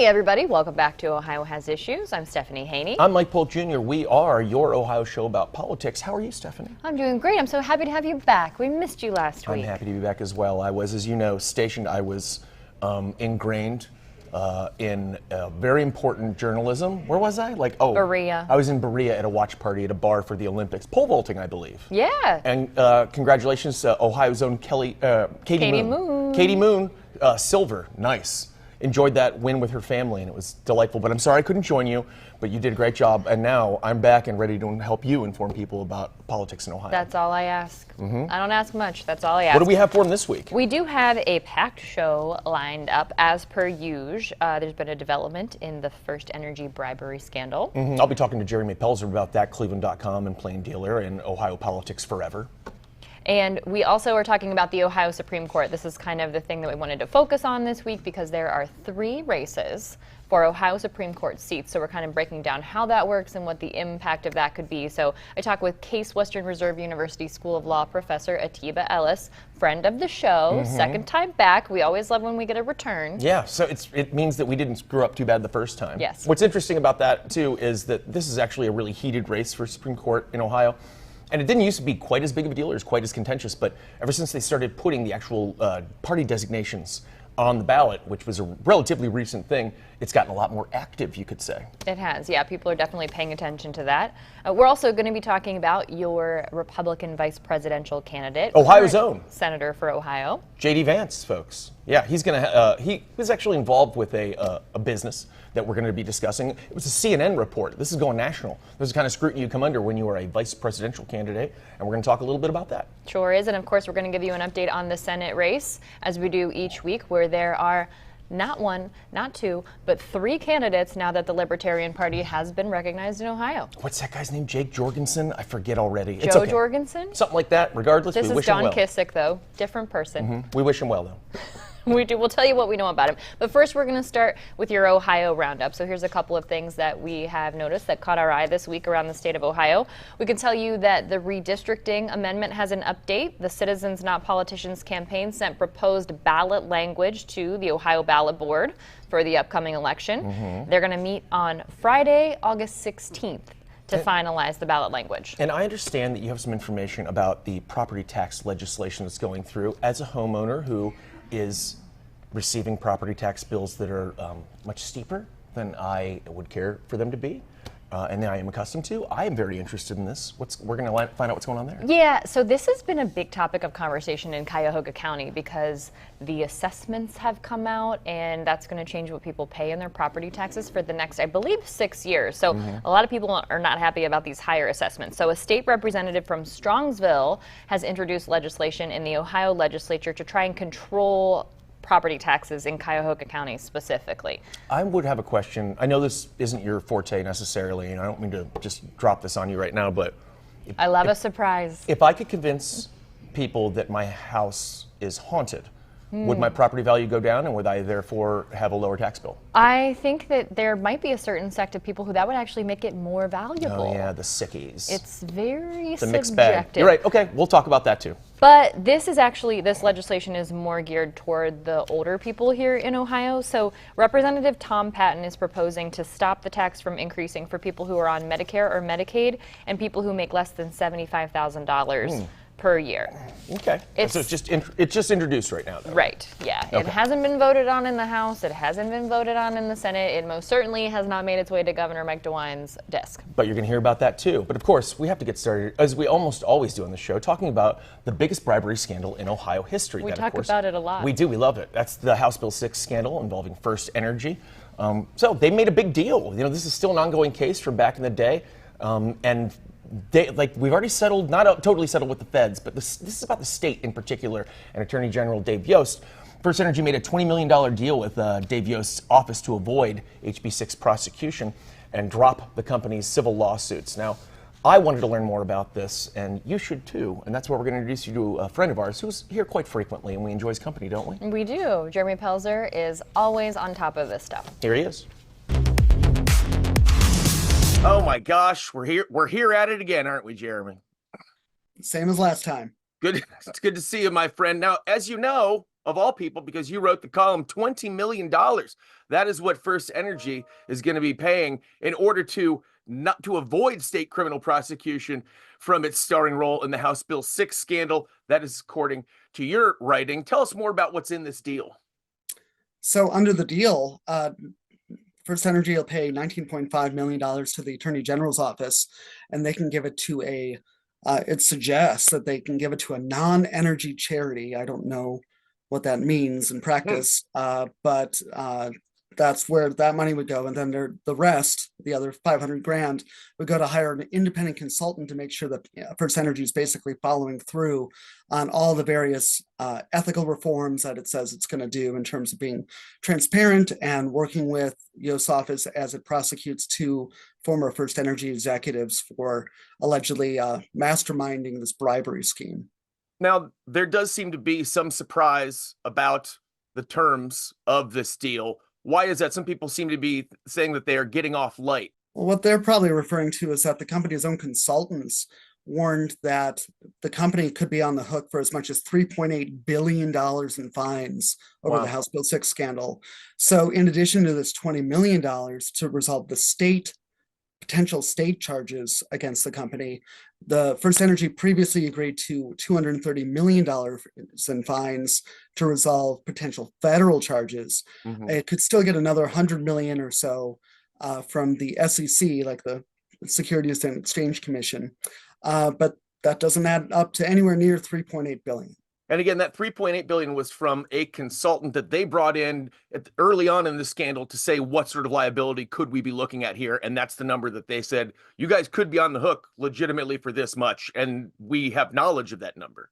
Hey everybody, welcome back to Ohio Has Issues. I'm Stephanie Haney. I'm Mike Polk Jr. We are your Ohio show about politics. How are you, Stephanie? I'm doing great. I'm so happy to have you back. We missed you last week. I'm happy to be back as well. I was, as you know, stationed. I was ingrained in very important journalism. Where was I? Berea. I was in Berea at a watch party at a bar for the Olympics. Pole vaulting, I believe. Yeah. And congratulations to Ohio's own Katie Moon. Katie Moon, silver. Nice. Enjoyed that win with her family, and it was delightful. But I'm sorry I couldn't join you, but you did a great job. And now I'm back and ready to help you inform people about politics in Ohio. That's all I ask. I don't ask much. That's all I ask. What do we have for them this week? We do have a packed show lined up as per usual. There's been a development in the FirstEnergy bribery scandal. I'll be talking to Jeremy Pelzer about that, Cleveland.com and Plain Dealer and Ohio politics forever. And we also are talking about the Ohio Supreme Court. This is kind of the thing that we wanted to focus on this week because there are 3 races for Ohio Supreme Court seats. So we're kind of breaking down how that works and what the impact of that could be. So I talked with Case Western Reserve University School of Law professor Atiba Ellis, friend of the show, second time back. We always love when we get a return. Yeah, so it means that we didn't screw up too bad the first time. Yes. What's interesting about that, too, is that this is actually a really heated race for Supreme Court in Ohio. And it didn't used to be quite as big of a deal or quite as contentious, but ever since they started putting the actual party designations on the ballot, which was a relatively recent thing, it's gotten a lot more active, you could say. It has, yeah. People are definitely paying attention to that. We're also going to be talking about your Republican vice presidential candidate. Ohio's own. Senator for Ohio. JD Vance, folks. Yeah, he's going to, he was actually involved with a business that we're going to be discussing. It was a CNN report. This is going national. This is the kind of scrutiny you come under when you are a vice presidential candidate, and we're going to talk a little bit about that. Sure is, and of course we're going to give you an update on the Senate race, as we do each week, where there are not 1, not 2, but 3 candidates now that the Libertarian Party has been recognized in Ohio. What's that guy's name? Jake Jorgensen? I forget already. Joe okay. Jorgensen? Something like that. Regardless, this we wish him well. This is Don Kissick, though. Different person. We wish him well, though. We do. We'll tell you what we know about him. But first, we're going to start with your Ohio roundup. So here's a couple of things that we have noticed that caught our eye this week around the state of Ohio. We can tell you that the redistricting amendment has an update. The Citizens Not Politicians campaign sent proposed ballot language to the Ohio Ballot Board for the upcoming election. They're going to meet on Friday, August 16th. To finalize the ballot language. And I understand that you have some information about the property tax legislation that's going through. As a homeowner who is receiving property tax bills that are much steeper than I would care for them to be, and that I am accustomed to, I am very interested in this. We're going to find out what's going on there. Yeah, so this has been a big topic of conversation in Cuyahoga County because the assessments have come out, and that's going to change what people pay in their property taxes for the next, I believe, 6 years. So a lot of people are not happy about these higher assessments. So a state representative from Strongsville has introduced legislation in the Ohio legislature to try and control property taxes in Cuyahoga County specifically. I would have a question. I know this isn't your forte necessarily, and I don't mean to just drop this on you right now, but I love a surprise. If I could convince people that my house is haunted, would my property value go down, and would I therefore have a lower tax bill? I think that there might be a certain sect of people who that would actually make it more valuable. Oh yeah, the sickies. It's very subjective. Mixed bag. You're right. Okay, we'll talk about that too. But this legislation is more geared toward the older people here in Ohio. So Representative Tom Patton is proposing to stop the tax from increasing for people who are on Medicare or Medicaid and people who make less than $75,000 per year. Okay. So it's just introduced right now, though. Right. Yeah. Okay. It hasn't been voted on in the House. It hasn't been voted on in the Senate. It most certainly has not made its way to Governor Mike DeWine's desk. But you're going to hear about that too. But of course, we have to get started, as we almost always do on the show, talking about the biggest bribery scandal in Ohio history. We talk about it a lot. We do. We love it. That's the House Bill 6 scandal involving FirstEnergy. So they made a big deal. You know, this is still an ongoing case from back in the day, and we've already settled, not totally settled with the feds, but this is about the state in particular and Attorney General Dave Yost. FirstEnergy made a $20 million deal with Dave Yost's office to avoid HB 6 prosecution and drop the company's civil lawsuits. Now, I wanted to learn more about this, and you should too, and that's why we're going to introduce you to a friend of ours who's here quite frequently, and we enjoy his company, don't we? We do. Jeremy Pelzer is always on top of this stuff. Here he is. Oh my gosh, we're here at it again, aren't we, Jeremy? Same as last time. Good. It's good to see you, my friend. Now, as you know, of all people, because you wrote the column, $20 million. That is what FirstEnergy is going to be paying in order to not to avoid state criminal prosecution from its starring role in the House Bill 6 scandal. That is according to your writing. Tell us more about what's in this deal. So under the deal, FirstEnergy will pay $19.5 million to the Attorney General's office, and they can give it to it suggests that they can give it to a non-energy charity. I don't know what that means in practice, but that's where that money would go. And then the rest, the other 500 grand, would go to hire an independent consultant to make sure that FirstEnergy is basically following through on all the various ethical reforms that it says it's going to do in terms of being transparent and working with Yost's office as it prosecutes two former FirstEnergy executives for allegedly masterminding this bribery scheme. Now, there does seem to be some surprise about the terms of this deal. Why is that? Some people seem to be saying that they are getting off light. Well, what they're probably referring to is that the company's own consultants warned that the company could be on the hook for as much as $3.8 billion in fines over the House Bill 6 scandal. So in addition to this $20 million to resolve the potential state charges against the company, the FirstEnergy previously agreed to $230 million in fines to resolve potential federal charges. It could still get another $100 million or so from the SEC, like the Securities and Exchange Commission, but that doesn't add up to anywhere near $3.8 billion. And again, that $3.8 billion was from a consultant that they brought in early on in the scandal to say what sort of liability could we be looking at here. And that's the number that they said, you guys could be on the hook legitimately for this much. And we have knowledge of that number.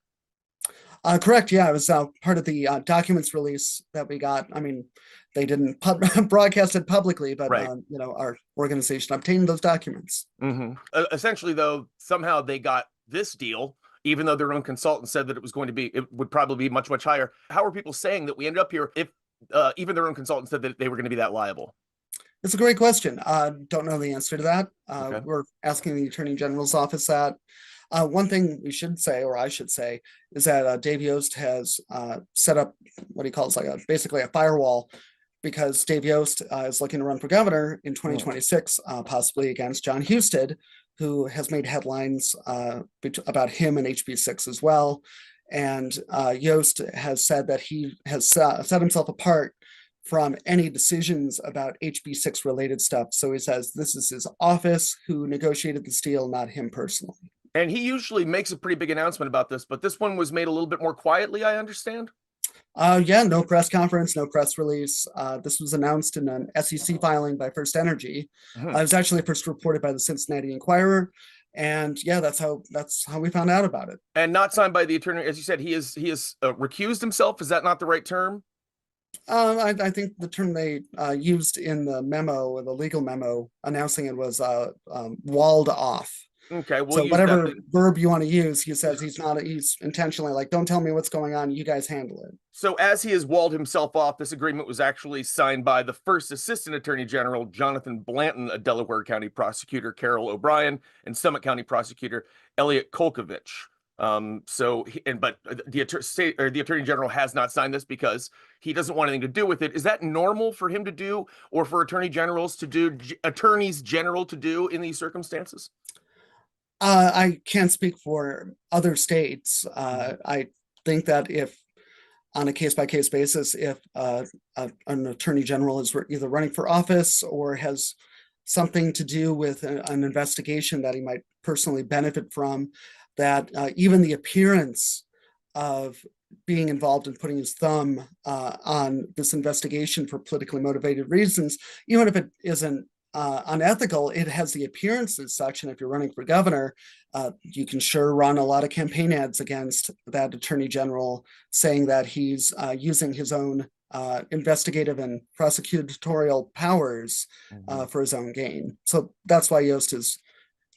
Correct. Yeah, it was part of the documents release that we got. I mean, they didn't broadcast it publicly, but right. Our organization obtained those documents. Essentially, though, somehow they got this deal, even though their own consultant said that it would probably be much, much higher. How are people saying that we ended up here if even their own consultant said that they were going to be that liable? It's a great question. Don't know the answer to that. Okay. We're asking the Attorney General's office that. One thing we should say, or I should say, is that Dave Yost has set up what he calls basically a firewall, because Dave Yost is looking to run for governor in 2026, possibly against John Husted, who has made headlines about him and HB6 as well. And Yost has said that he has set himself apart from any decisions about HB6 related stuff. So he says this is his office who negotiated this deal, not him personally. And he usually makes a pretty big announcement about this, but this one was made a little bit more quietly, I understand. Yeah, no press conference, no press release. This was announced in an SEC filing by FirstEnergy. It was actually first reported by the Cincinnati Enquirer. And yeah, that's how we found out about it. And not signed by the attorney, as you said, he has recused himself. Is that not the right term? I think the term they used in the memo, the legal memo announcing it, was walled off. Okay, so whatever verb you want to use, he says he's intentionally like, don't tell me what's going on, you guys handle it. So as he has walled himself off, this agreement was actually signed by the first Assistant Attorney General, Jonathan Blanton, a Delaware County prosecutor, Carol O'Brien, and Summit County prosecutor, Elliot Kolkovich. But the Attorney General has not signed this because he doesn't want anything to do with it. Is that normal for him to do, or for attorneys general to do in these circumstances? I can't speak for other states. I think that if on a case-by-case basis, if an attorney general is either running for office or has something to do with an investigation that he might personally benefit from, that even the appearance of being involved in putting his thumb on this investigation for politically motivated reasons, even if it isn't unethical, it has the appearance as such. And if you're running for governor, you can sure run a lot of campaign ads against that attorney general, saying that he's using his own investigative and prosecutorial powers for his own gain. So that's why Yost is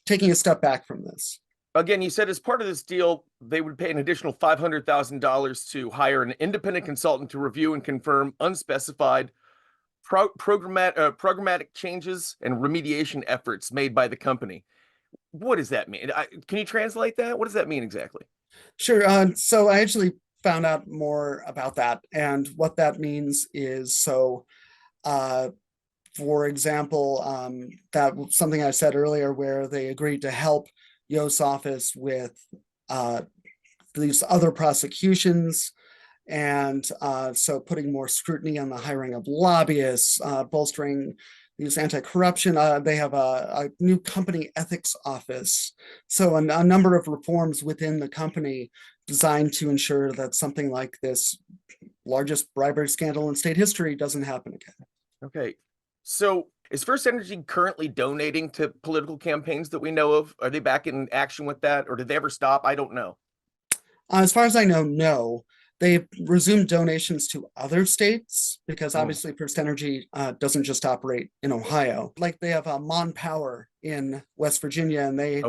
taking a step back from this. Again, you said as part of this deal, they would pay an additional $500,000 to hire an independent consultant to review and confirm unspecified programmatic changes and remediation efforts made by the company. What does that mean? Can you translate that? What does that mean exactly? Sure. So I actually found out more about that. And what that means is, so For example, that something I said earlier, where they agreed to help Yost's office with these other prosecutions. And so putting more scrutiny on the hiring of lobbyists, bolstering these anti-corruption. They have a new company ethics office. So a number of reforms within the company designed to ensure that something like this largest bribery scandal in state history doesn't happen again. Okay. So is FirstEnergy currently donating to political campaigns that we know of? Are they back in action with that, or did they ever stop? I don't know. As far as I know, no. They've resumed donations to other states because obviously FirstEnergy doesn't just operate in Ohio. Like they have Mon Power in West Virginia, and they,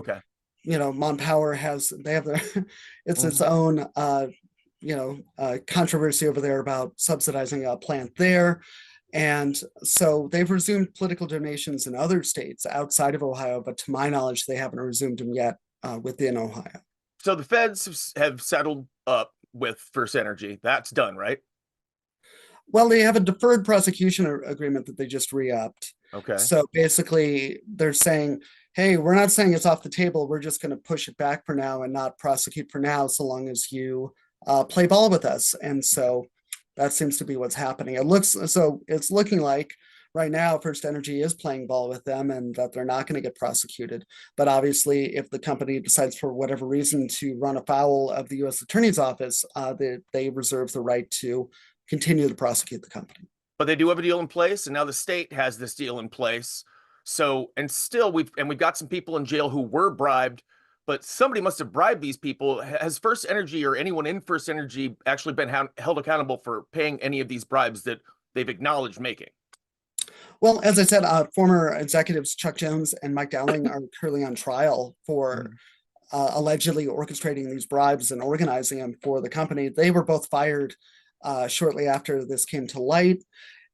Mon Power they have their, its own, controversy over there about subsidizing a plant there. And so they've resumed political donations in other states outside of Ohio, but to my knowledge, they haven't resumed them yet within Ohio. So the feds have settled up with FirstEnergy. That's done, right? Well, they have a deferred prosecution agreement that they just re-upped. Okay. So basically, they're saying, hey, we're not saying it's off the table. We're just going to push it back for now and not prosecute for now, so long as you play ball with us. And so that seems to be what's happening. It's looking like right now FirstEnergy is playing ball with them and that they're not going to get prosecuted. But obviously, if the company decides for whatever reason to run afoul of the U.S. Attorney's Office, they reserve the right to continue to prosecute the company. But they do have a deal in place, and now the state has this deal in place. So, and still we've got some people in jail who were bribed, but somebody must have bribed these people. Has FirstEnergy or anyone in FirstEnergy actually been held accountable for paying any of these bribes that they've acknowledged making? Well, as I said, former executives Chuck Jones and Mike Dowling are currently on trial for allegedly orchestrating these bribes and organizing them for the company. They were both fired shortly after this came to light.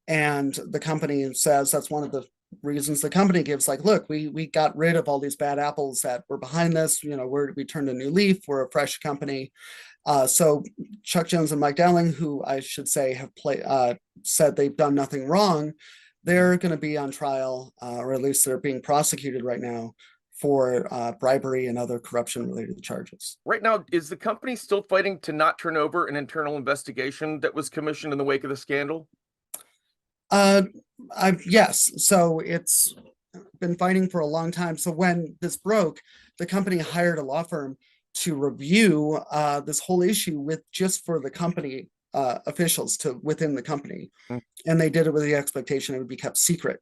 And the company says that's one of the reasons the company gives, like, look, we got rid of all these bad apples that were behind this. We turned a new leaf. We're a fresh company. So Chuck Jones and Mike Dowling, who I should say have said they've done nothing wrong, they're going to be on trial, or at least they're being prosecuted right now for bribery and other corruption-related charges. Right now, is the company still fighting to not turn over an internal investigation that was commissioned in the wake of the scandal? Yes. So it's been fighting for a long time. So when this broke, the company hired a law firm to review this whole issue just for the company officials within the company. And they did it with the expectation it would be kept secret.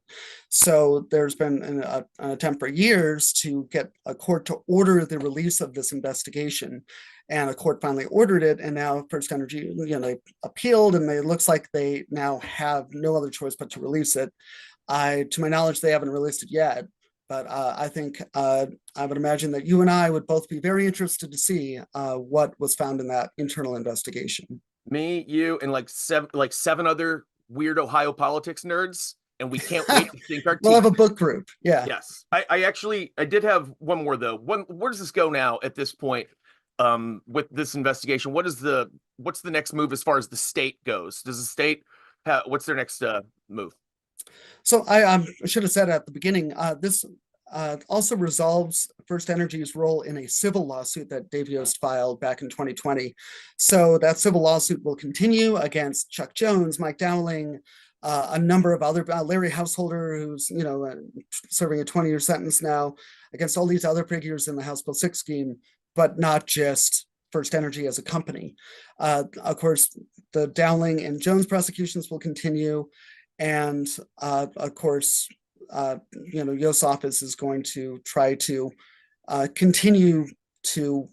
So there's been an attempt for years to get a court to order the release of this investigation. And a court finally ordered it. And now FirstEnergy, they appealed, and it looks like they now have no other choice but to release it. To my knowledge, they haven't released it yet. But I think I would imagine that you and I would both be very interested to see what was found in that internal investigation. Me, you, and like seven other weird Ohio politics nerds, and we can't wait to sink our teeth. We'll have a book group. Yeah. Yes. I did have one more though. Where does this go now at this point with this investigation? What's the next move as far as the state goes? Does the state what's their next move? So I should have said at the beginning, this also resolves FirstEnergy's role in a civil lawsuit that Dave Yost filed back in 2020. So that civil lawsuit will continue against Chuck Jones, Mike Dowling, a number of other, Larry Householder, who's serving a 20-year sentence now, against all these other figures in the House Bill 6 scheme, but not just FirstEnergy as a company. Of course, the Dowling and Jones prosecutions will continue. And of course, Yost's office is going to try to continue to,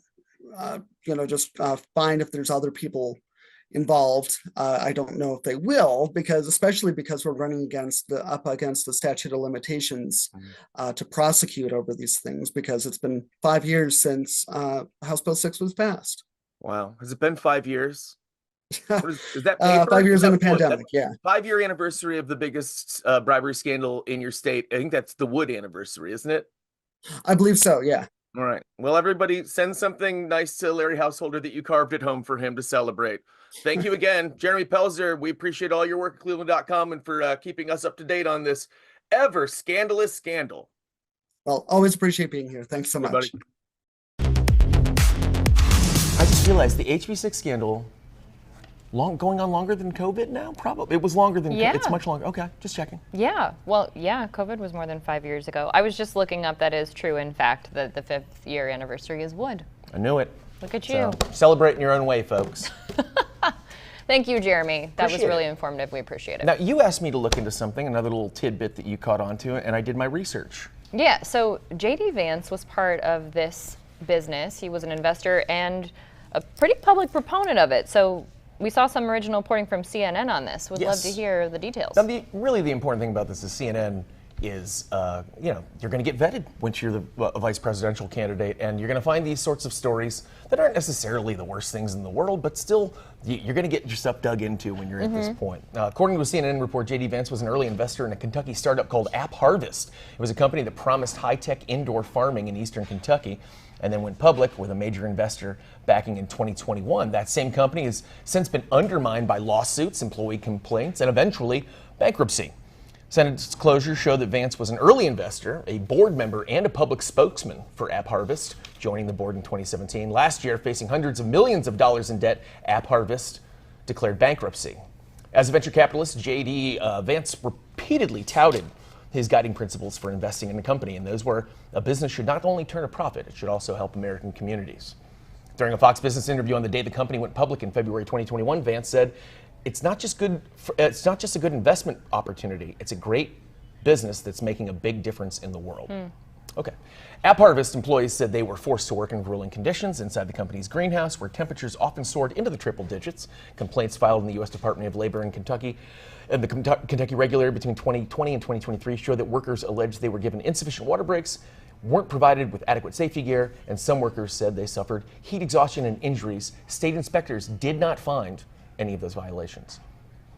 just find if there's other people involved. I don't know if they will, especially because we're running up against the statute of limitations to prosecute over these things, because it's been 5 years since House Bill 6 was passed. Wow. Has it been 5 years? Is that 5 years in a pandemic? Yeah. 5-year anniversary of the biggest bribery scandal in your state. I think that's the Wood anniversary, isn't it? I believe so. Yeah. All right. Well, everybody, send something nice to Larry Householder that you carved at home for him to celebrate. Thank you again, Jeremy Pelzer. We appreciate all your work at Cleveland.com and for keeping us up to date on this ever scandalous scandal. Well, always appreciate being here. Thanks so much. I just realized the HB6 scandal going on longer than COVID now? Probably. It was longer than Yeah. It's much longer. Okay, just checking. Yeah, well, yeah, COVID was more than 5 years ago. I was just looking up, that is true, in fact, that the 5th year anniversary is wood. I knew it. Look at you. So, celebrate in your own way, folks. Thank you, Jeremy. That was Appreciate really it. informative. We appreciate it. Now, you asked me to look into something, another little tidbit that you caught on to, and I did my research. Yeah, so JD Vance was part of this business. He was an investor and a pretty public proponent of it. So we saw some original reporting from CNN on this. Would love to hear the details. Now, really the important thing about this is CNN is, you're going to get vetted once you're the vice presidential candidate, and you're going to find these sorts of stories that aren't necessarily the worst things in the world, but still, you're going to get yourself dug into when you're at this point. According to a CNN report, JD Vance was an early investor in a Kentucky startup called App Harvest. It was a company that promised high-tech indoor farming in eastern Kentucky, and then went public with a major investor backing in 2021. That same company has since been undermined by lawsuits, employee complaints, and eventually bankruptcy. Senate disclosures show that Vance was an early investor, a board member, and a public spokesman for App Harvest, joining the board in 2017. Last year, facing hundreds of millions of dollars in debt, App Harvest declared bankruptcy. As a venture capitalist, JD Vance repeatedly touted his guiding principles for investing in a company, and those were a business should not only turn a profit, it should also help American communities. During a Fox Business interview on the day the company went public in February 2021, Vance said, it's not just a good investment opportunity, it's a great business that's making a big difference in the world. Okay. App Harvest employees said they were forced to work in grueling conditions inside the company's greenhouse, where temperatures often soared into the triple digits. Complaints filed in the U.S. Department of Labor in Kentucky and the Kentucky Regulator between 2020 and 2023 showed that workers alleged they were given insufficient water breaks, weren't provided with adequate safety gear, and some workers said they suffered heat exhaustion and injuries. State inspectors did not find any of those violations.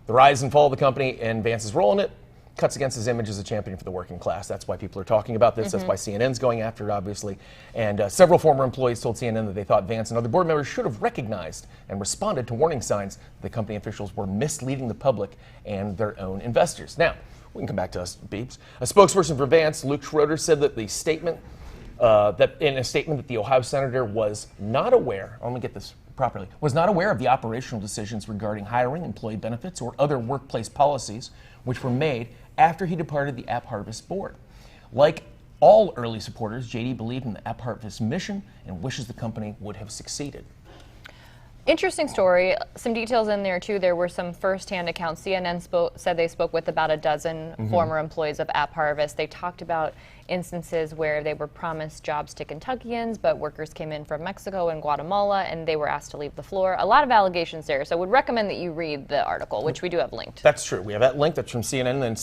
The rise and fall of the company and Vance's role in it cuts against his image as a champion for the working class. That's why people are talking about this. That's why CNN's going after it, obviously. And several former employees told CNN that they thought Vance and other board members should have recognized and responded to warning signs that the company officials were misleading the public and their own investors. Now, we can come back to us, Beeps. A spokesperson for Vance, Luke Schroeder, said that in a statement that the Ohio senator was not aware, let me get this properly, was not aware of the operational decisions regarding hiring, employee benefits, or other workplace policies which were made after he departed the App Harvest board. Like all early supporters, JD believed in the App Harvest mission and wishes the company would have succeeded. Interesting story. Some details in there, too. There were some firsthand accounts. CNN said they spoke with about a dozen former employees of App Harvest. They talked about instances where they were promised jobs to Kentuckians, but workers came in from Mexico and Guatemala, and they were asked to leave the floor. A lot of allegations there. So I would recommend that you read the article, which we do have linked. That's true. We have that link. That's from CNN. And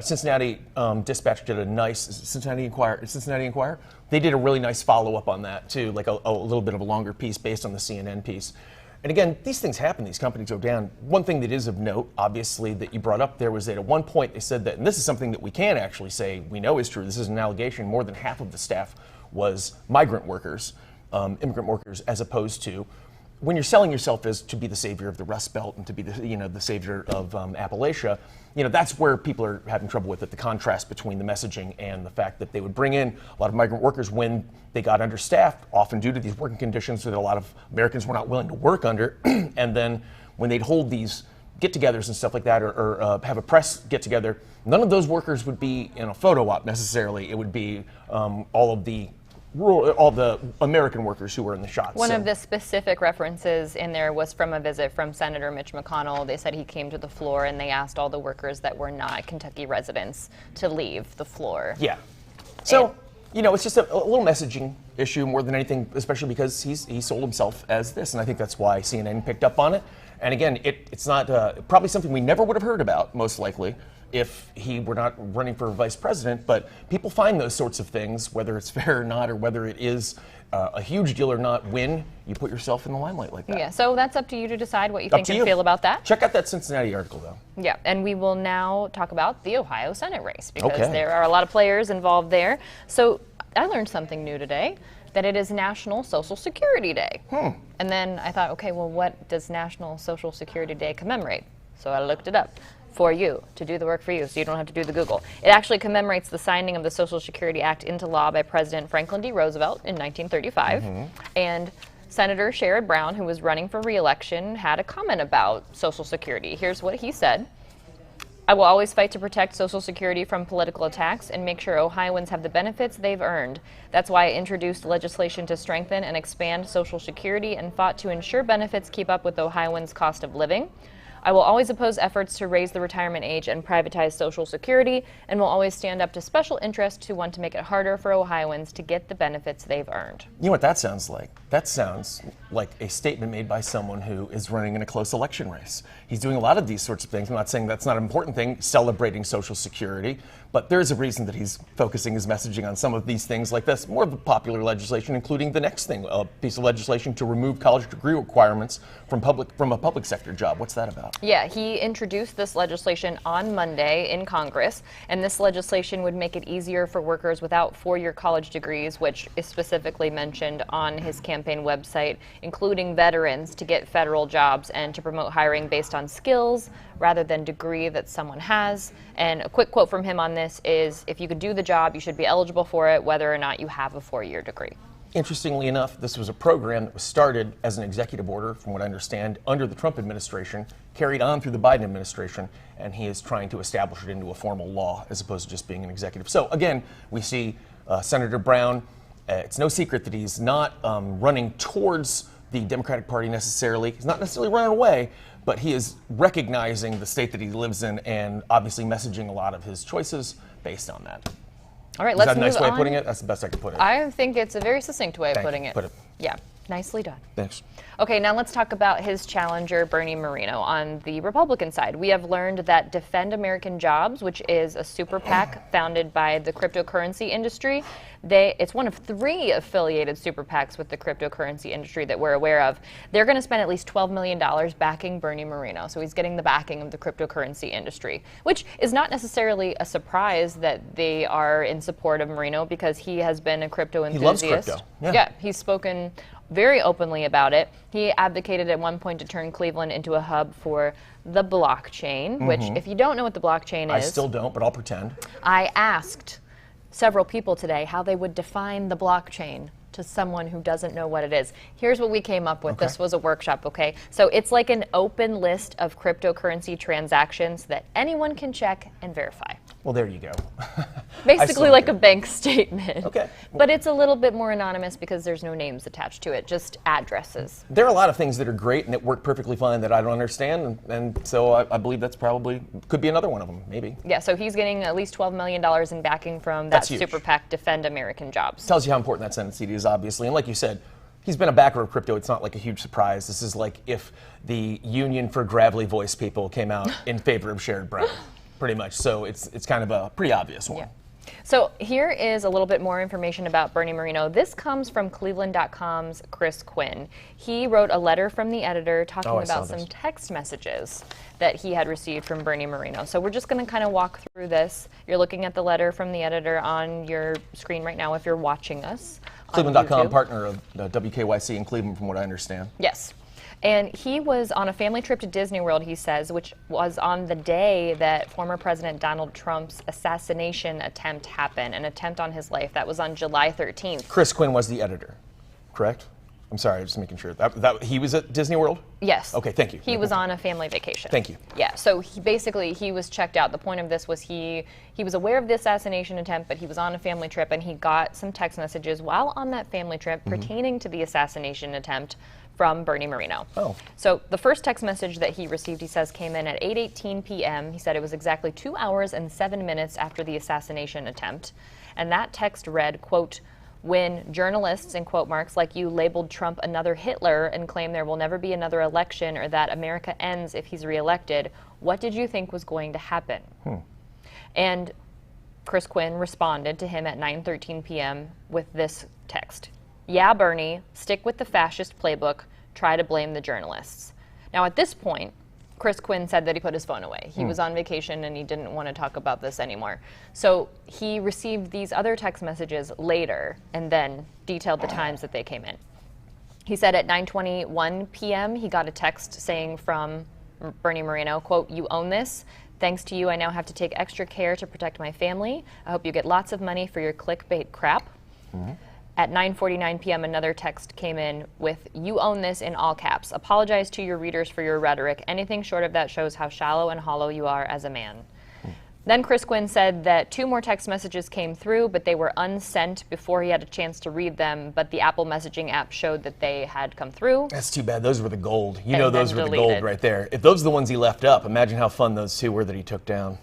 Cincinnati Dispatch did a nice, Cincinnati Enquirer? They did a really nice follow-up on that, too, like a little bit of a longer piece based on the CNN piece. And again, these things happen. These companies go down. One thing that is of note, obviously, that you brought up there was that at one point they said that, and this is something that we can actually say we know is true, this is an allegation, more than half of the staff was migrant workers, immigrant workers, as opposed to when you're selling yourself as to be the savior of the Rust Belt and to be the savior of Appalachia, that's where people are having trouble with it, the contrast between the messaging and the fact that they would bring in a lot of migrant workers when they got understaffed, often due to these working conditions that a lot of Americans were not willing to work under. And then when they'd hold these get-togethers and stuff like that, or have a press get-together, none of those workers would be in a photo op necessarily. It would be all the American workers who were in the shots. One of the specific references in there was from a visit from Senator Mitch McConnell. They said he came to the floor and they asked all the workers that were not Kentucky residents to leave the floor. Yeah. So, it's just a little messaging issue more than anything, especially because he sold himself as this, and I think that's why CNN picked up on it. And again, it's not probably something we never would have heard about, most likely, if he were not running for vice president, but people find those sorts of things, whether it's fair or not, or whether it is a huge deal or not, when you put yourself in the limelight like that. Yeah, so that's up to you to decide what you think and feel about that. Check out that Cincinnati article, though. Yeah, and we will now talk about the Ohio Senate race, because there are a lot of players involved there. So I learned something new today. that it is National Social Security Day. And then I thought, okay, well, what does National Social Security Day commemorate? So I looked it up for you, to do the work for you, so you don't have to do the Google. It actually commemorates the signing of the Social Security Act into law by President Franklin D. Roosevelt in 1935. And Senator Sherrod Brown, who was running for re-election, had a comment about Social Security. Here's what he said. I will always fight to protect Social Security from political attacks and make sure Ohioans have the benefits they've earned. That's why I introduced legislation to strengthen and expand Social Security and fought to ensure benefits keep up with Ohioans' cost of living. I will always oppose efforts to raise the retirement age and privatize Social Security, and will always stand up to special interests who want to make it harder for Ohioans to get the benefits they've earned. You know what that sounds like? That sounds like a statement made by someone who is running in a close election race. He's doing a lot of these sorts of things. I'm not saying that's not an important thing, celebrating Social Security, but there's a reason that he's focusing his messaging on some of these things like this, more of the popular legislation, including the next thing, a piece of legislation to remove college degree requirements from a public sector job. What's that about? Yeah, he introduced this legislation on Monday in Congress, and this legislation would make it easier for workers without four-year college degrees, which is specifically mentioned on his campaign website, including veterans, to get federal jobs and to promote hiring based on skills rather than degree that someone has. And a quick quote from him on this is, if you could do the job, you should be eligible for it, whether or not you have a four-year degree. Interestingly enough, this was a program that was started as an executive order, from what I understand, under the Trump administration, carried on through the Biden administration, and he is trying to establish it into a formal law as opposed to just being an executive. So again, we see Senator Brown. It's no secret that he's not running towards the Democratic Party necessarily. He's not necessarily running away, but he is recognizing the state that he lives in and obviously messaging a lot of his choices based on that. All right, let's move on. Is that a nice way of putting it? That's the best I could put it. I think it's a very succinct way of putting it. Put it. Yeah, nicely done. Thanks. Okay, now let's talk about his challenger, Bernie Moreno, on the Republican side. We have learned that Defend American Jobs, which is a super PAC founded by the cryptocurrency industry, it's one of 3 affiliated super PACs with the cryptocurrency industry that we're aware of. They're going to spend at least $12 million backing Bernie Moreno. So he's getting the backing of the cryptocurrency industry, which is not necessarily a surprise that they are in support of Moreno, because he has been a crypto enthusiast. He loves crypto. Yeah, he's spoken very openly about it. He advocated at one point to turn Cleveland into a hub for the blockchain, which, if you don't know what the blockchain is... I still don't, but I'll pretend. I asked several people today how they would define the blockchain to someone who doesn't know what it is. Here's what we came up with. Okay. This was a workshop, okay? So it's like an open list of cryptocurrency transactions that anyone can check and verify. Well, there you go. Basically like a bank statement. Okay. But it's a little bit more anonymous because there's no names attached to it, just addresses. There are a lot of things that are great and that work perfectly fine that I don't understand, and so I believe that's probably, could be another one of them, maybe. Yeah, so he's getting at least $12 million in backing from that super PAC, Defend American Jobs. Tells you how important that Senate seat is, obviously, and like you said, he's been a backer of crypto. It's not like a huge surprise. This is like if the Union for Gravelly Voice people came out in favor of Sherrod Brown. Pretty much, so it's kind of a pretty obvious one. Yeah. So here is a little bit more information about Bernie Moreno. This comes from Cleveland.com's Chris Quinn. He wrote a letter from the editor talking about some text messages that he had received from Bernie Moreno. So we're just going to kind of walk through this. You're looking at the letter from the editor on your screen right now if you're watching us. Cleveland.com, partner of WKYC in Cleveland, from what I understand. Yes. And he was on a family trip to Disney World, he says, which was on the day that former President Donald Trump's assassination attempt happened, an attempt on his life. That was on July 13th. Chris Quinn was the editor, correct? I'm sorry, I'm just making sure. That he was at Disney World? Yes. Okay, thank you. He was on a family vacation. Thank you. Yeah, so he was checked out. The point of this was he was aware of the assassination attempt, but he was on a family trip, and he got some text messages while on that family trip pertaining to the assassination attempt from Bernie Moreno. Oh. So the first text message that he received, he says, came in at 8:18 p.m. He said it was exactly 2 hours and 7 minutes after the assassination attempt. And that text read, quote, "When journalists, in quote marks, like you labeled Trump another Hitler and claim there will never be another election or that America ends if he's reelected, what did you think was going to happen?" And Chris Quinn responded to him at 9:13 p.m. with this text. "Yeah, Bernie, stick with the fascist playbook, try to blame the journalists." Now at this point, Chris Quinn said that he put his phone away. He was on vacation and he didn't want to talk about this anymore. So he received these other text messages later and then detailed the times that they came in. He said at 9:21 p.m. he got a text saying from Bernie Moreno, quote, "You own this. Thanks to you, I now have to take extra care to protect my family. I hope you get lots of money for your clickbait crap." At 9:49 p.m., another text came in with, "You own this," in all caps. "Apologize to your readers for your rhetoric. Anything short of that shows how shallow and hollow you are as a man." Then Chris Quinn said that 2 more text messages came through, but they were unsent before he had a chance to read them. But the Apple messaging app showed that they had come through. That's too bad. Those were the gold. You And know, then those were the deleted. gold right there. If those are the ones he left up, imagine how fun those 2 were that he took down.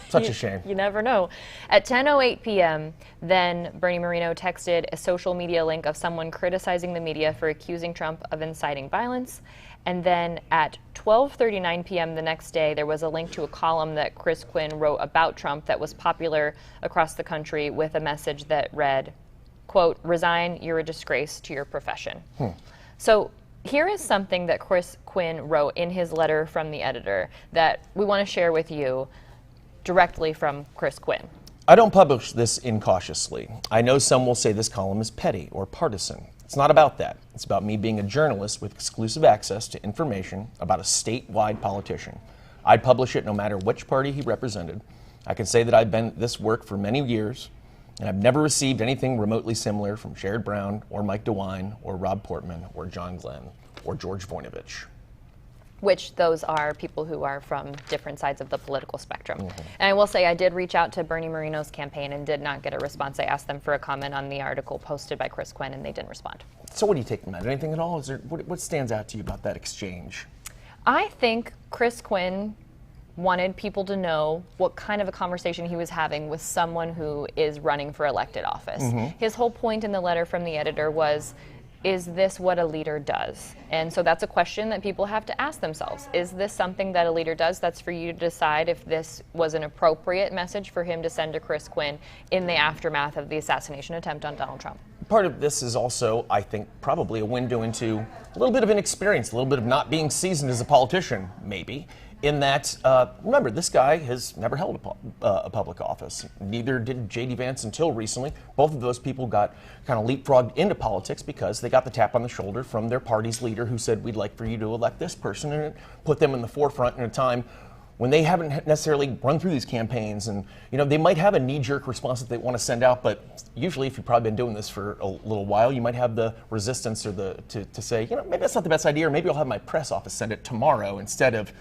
Such a shame. You never know. At 10:08 p.m., then Bernie Moreno texted a social media link of someone criticizing the media for accusing Trump of inciting violence. And then at 12:39 p.m. the next day, there was a link to a column that Chris Quinn wrote about Trump that was popular across the country with a message that read, quote, "Resign, you're a disgrace to your profession." So here is something that Chris Quinn wrote in his letter from the editor that we want to share with you directly from Chris Quinn. I don't publish this incautiously. I know some will say this column is petty or partisan. It's not about that. It's about me being a journalist with exclusive access to information about a statewide politician. I'd publish it no matter which party he represented. I can say that I've been at this work for many years, and I've never received anything remotely similar from Sherrod Brown or Mike DeWine or Rob Portman or John Glenn or George Voinovich. Which those are people who are from different sides of the political spectrum. And I will say I did reach out to Bernie Moreno's campaign and did not get a response. I asked them for a comment on the article posted by Chris Quinn and they didn't respond. So what do you take from that? Anything at all? Is there, what stands out to you about that exchange? I think Chris Quinn wanted people to know what kind of a conversation he was having with someone who is running for elected office. His whole point in the letter from the editor was, is this what a leader does? And so that's a question that people have to ask themselves. Is this something that a leader does? That's for you to decide if this was an appropriate message for him to send to Chris Quinn in the aftermath of the assassination attempt on Donald Trump. Part of this is also, I think, probably a window into a little bit of inexperience, a little bit of not being seasoned as a politician, maybe. In that, remember, this guy has never held a public office. Neither did JD Vance until recently. Both of those people got kind of leapfrogged into politics because they got the tap on the shoulder from their party's leader who said, "We'd like for you to elect this person," and it put them in the forefront in a time when they haven't necessarily run through these campaigns. And, you know, they might have a knee-jerk response that they want to send out, but usually if you've probably been doing this for a little while, you might have the resistance or to say, you know, maybe that's not the best idea, or maybe I'll have my press office send it tomorrow instead of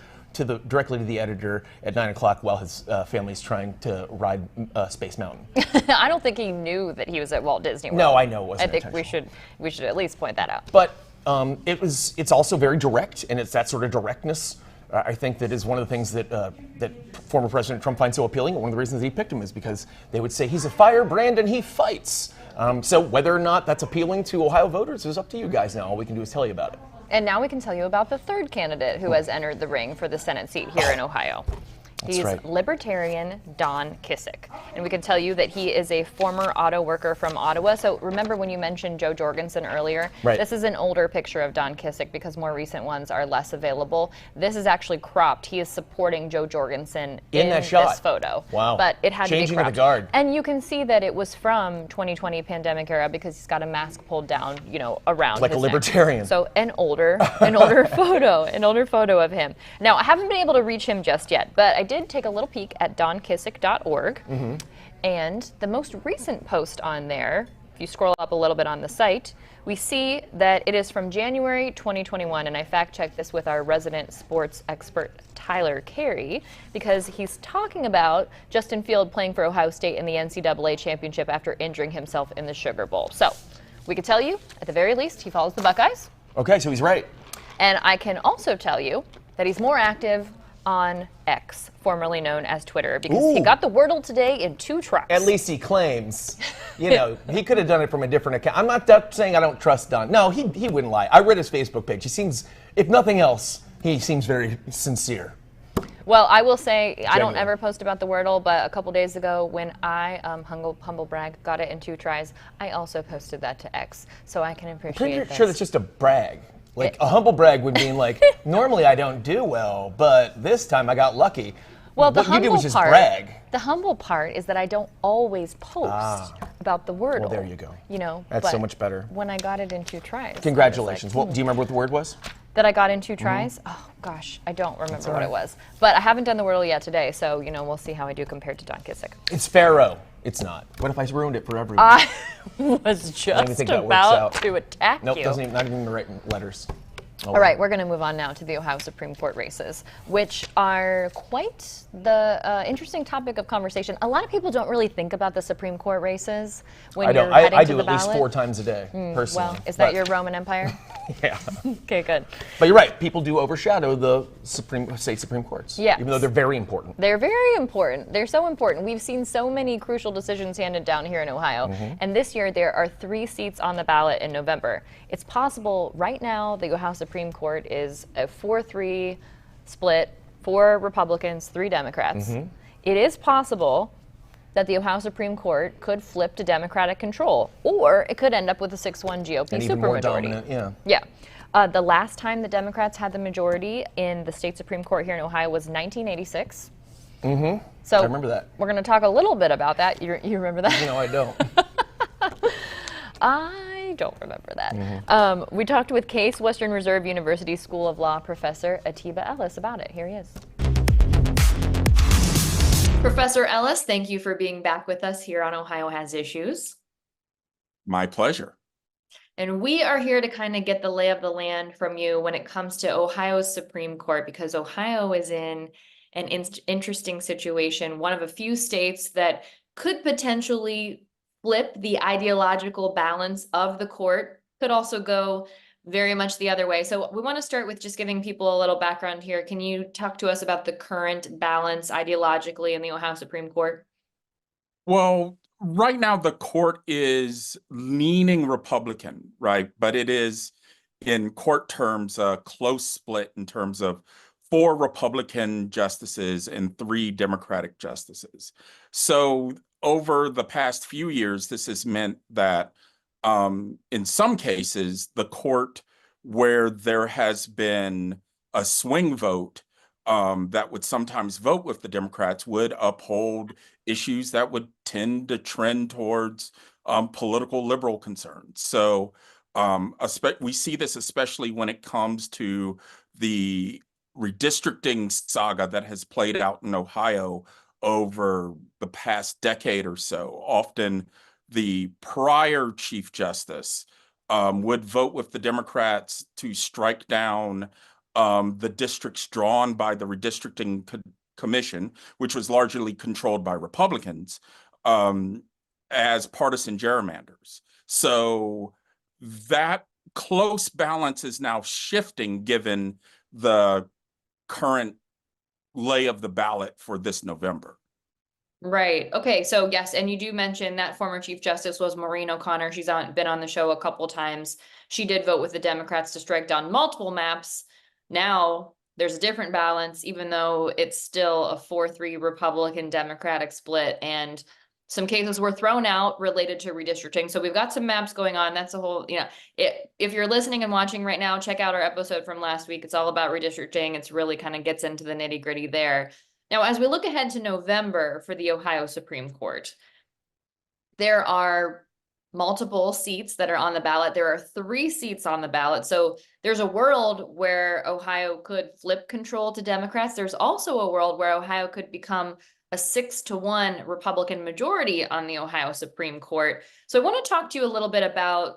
directly to the editor at 9 o'clock while his family's trying to ride Space Mountain. I don't think he knew that he was at Walt Disney World. No, I know it wasn't I think intentional. we should at least point that out. But it's also very direct, and it's that sort of directness. I think that is one of the things that former President Trump finds so appealing. One of the reasons that he picked him is because they would say he's a firebrand and he fights. So whether or not that's appealing to Ohio voters is up to you guys now. All we can do is tell you about it. And now we can tell you about the third candidate who has entered the ring for the Senate seat here in Ohio. He's right. Libertarian Don Kissick. And we can tell you that he is a former auto worker from Ottawa. So remember when you mentioned Joe Jorgensen earlier? Right. This is an older picture of Don Kissick because more recent ones are less available. This is actually cropped. He is supporting Joe Jorgensen in that shot. this photo. Wow. But it had Changing to of be the cropped. guard. And you can see that it was from 2020 pandemic era because he's got a mask pulled down, you know, around Like his a neck. libertarian. So an older photo of him. Now, I haven't been able to reach him just yet, but I did take a little peek at donkissick.org. And the most recent post on there, if you scroll up a little bit on the site, we see that it is from January 2021, and I fact-checked this with our resident sports expert, Tyler Carey, because he's talking about Justin Field playing for Ohio State in the NCAA championship after injuring himself in the Sugar Bowl. So, we could tell you, at the very least, he follows the Buckeyes. Okay, so he's right. And I can also tell you that he's more active on X, formerly known as Twitter, because he got the Wordle today in 2 tries. At least he claims. You know, he could have done it from a different account. I'm not saying I don't trust Don. No, he wouldn't lie. I read his Facebook page. He seems, if nothing else, he seems very sincere. Well, I will say, I don't Genuine. ever post about the Wordle, but a couple days ago when I, humble brag, got it in 2 tries, I also posted that to X, so I can appreciate Pretty this. sure that's just a brag. Like a humble brag would mean like, normally I don't do well, but this time I got lucky. Well, the what you do humble is just part, brag. the humble part is that I don't always post about the Wordle. Well, there you go. You know, That's so much better. When I got it in 2 tries. Congratulations. Like, What, do you remember what the word was? that I got in 2 tries? Oh gosh, I don't remember what it was. But I haven't done the Wordle yet today, so you know, we'll see how I do compared to Don Kissick. It's Pharaoh. It's not. What if I ruined it for everyone? I was just about to attack Nope, you. not even the right letters. All right, we're going to move on now to the Ohio Supreme Court races, which are quite the interesting topic of conversation. A lot of people don't really think about the Supreme Court races when you're heading I to do the at ballot. least 4 times a day, personally. Well, is that your Roman Empire? Yeah. Okay, good. But you're right. People do overshadow the state Supreme Courts. Yes. Even though they're very important. They're very important. They're so important. We've seen so many crucial decisions handed down here in Ohio. And this year, there are 3 seats on the ballot in November. It's possible right now the Ohio Supreme Court is a 4-3 split, 4 Republicans, 3 Democrats. It is possible that the Ohio Supreme Court could flip to Democratic control, or it could end up with a 6-1 GOP And even more supermajority. dominant, yeah. Yeah. The last time the Democrats had the majority in the state Supreme Court here in Ohio was 1986. So I remember that. we're going to talk a little bit about that. You remember that? No, I don't. I don't remember that. We talked with Case Western Reserve University School of Law professor Atiba Ellis about it. Here he is. Professor Ellis, thank you for being back with us here on Ohio Has Issues. My pleasure. And we are here to kind of get the lay of the land from you when it comes to Ohio's Supreme Court, because Ohio is in an interesting situation, one of a few states that could potentially flip the ideological balance of the court, could also go very much the other way. So we want to start with just giving people a little background here. Can you talk to us about the current balance ideologically in the Ohio Supreme Court? Well, right now the court is leaning Republican, right? But it is, in court terms, a close split in terms of 4 Republican justices and 3 Democratic justices. So over the past few years, this has meant that in some cases, the court where there has been a swing vote that would sometimes vote with the Democrats would uphold issues that would tend to trend towards political liberal concerns. So we see this especially when it comes to the redistricting saga that has played out in Ohio over the past decade or so. Often the prior Chief Justice would vote with the Democrats to strike down the districts drawn by the redistricting commission, which was largely controlled by Republicans, as partisan gerrymanders. So that close balance is now shifting given the current lay of the ballot for this November. Right. Okay. So yes, and you do mention that former Chief Justice was Maureen O'Connor. She's been on the show a couple times. She did vote with the Democrats to strike down multiple maps. Now there's a different balance, even though it's still a 4-3 Republican Democratic split, and some cases were thrown out related to redistricting. So we've got some maps going on. That's a whole, if you're listening and watching right now, check out our episode from last week. It's all about redistricting. It's really kind of gets into the nitty gritty there. Now, as we look ahead to November for the Ohio Supreme Court, there are multiple seats that are on the ballot. There are 3 seats on the ballot. So there's a world where Ohio could flip control to Democrats. There's also a world where Ohio could become a 6-1 Republican majority on the Ohio Supreme Court. So I want to talk to you a little bit about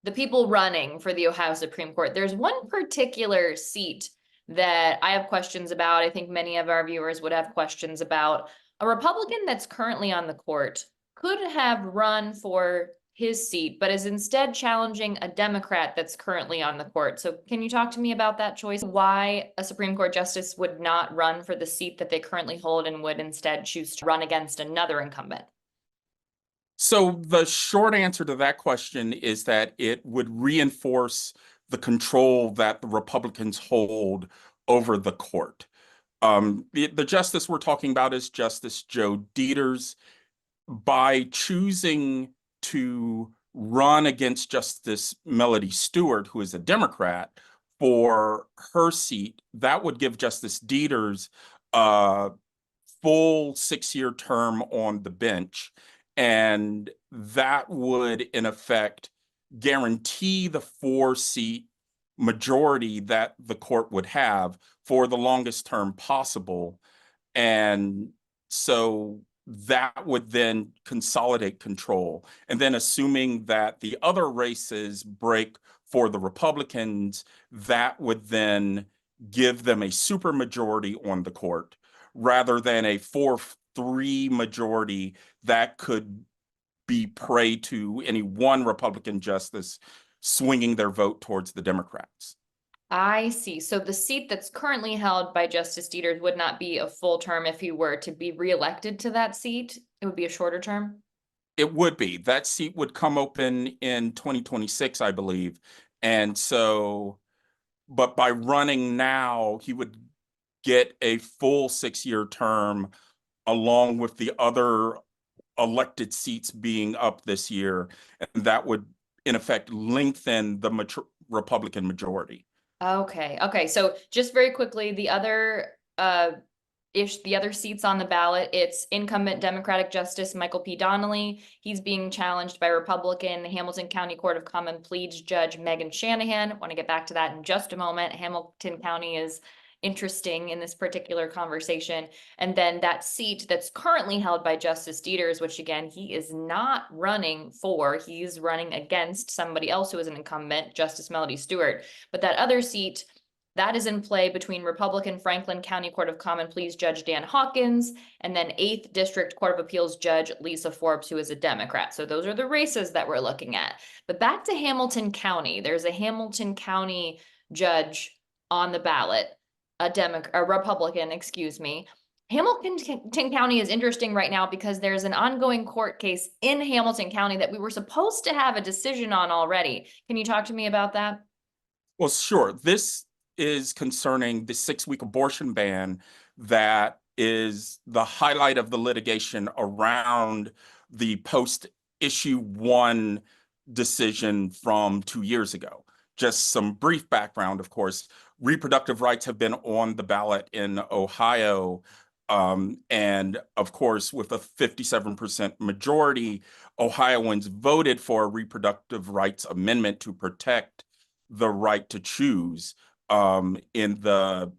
the people running for the Ohio Supreme Court. There's one particular seat that I have questions about. I think many of our viewers would have questions about. A Republican that's currently on the court could have run for his seat, but is instead challenging a Democrat that's currently on the court. So can you talk to me about that choice? Why a Supreme Court justice would not run for the seat that they currently hold and would instead choose to run against another incumbent? So the short answer to that question is that it would reinforce the control that the Republicans hold over the court. The justice we're talking about is Justice Joe Deters. By choosing to run against Justice Melody Stewart, who is a Democrat, for her seat. That would give Justice Deters a full 6-year term on the bench. And that would, in effect, guarantee the 4-seat majority that the court would have for the longest term possible. And so that would then consolidate control. And then assuming that the other races break for the Republicans, that would then give them a supermajority on the court rather than a 4-3 majority that could be prey to any one Republican justice swinging their vote towards the Democrats. I see. So the seat that's currently held by Justice Deters would not be a full term if he were to be reelected to that seat. It would be a shorter term. It would be. That seat would come open in 2026, I believe. And so, but by running now, he would get a full 6-year term along with the other elected seats being up this year. And that would, in effect, lengthen the Republican majority. Okay. Okay. So just very quickly, the other seats on the ballot, it's incumbent Democratic Justice Michael P. Donnelly. He's being challenged by Republican Hamilton County Court of Common Pleas Judge Megan Shanahan. I want to get back to that in just a moment. Hamilton County is interesting in this particular conversation. And then that seat that's currently held by Justice Deters, which again, he is not running for, he's running against somebody else who is an incumbent, Justice Melody Stewart. But that other seat, that is in play between Republican Franklin County Court of Common Pleas Judge Dan Hawkins and then 8th District Court of Appeals Judge Lisa Forbes, who is a Democrat. So those are the races that we're looking at. But back to Hamilton County, there's a Hamilton County judge on the ballot, a Republican, excuse me. Hamilton County is interesting right now because there's an ongoing court case in Hamilton County that we were supposed to have a decision on already. Can you talk to me about that? Well, sure. This is concerning the 6-week abortion ban that is the highlight of the litigation around the post-issue 1 decision from 2 years ago. Just some brief background, of course. Reproductive rights have been on the ballot in Ohio. And of course, with a 57% majority, Ohioans voted for a reproductive rights amendment to protect the right to choose in the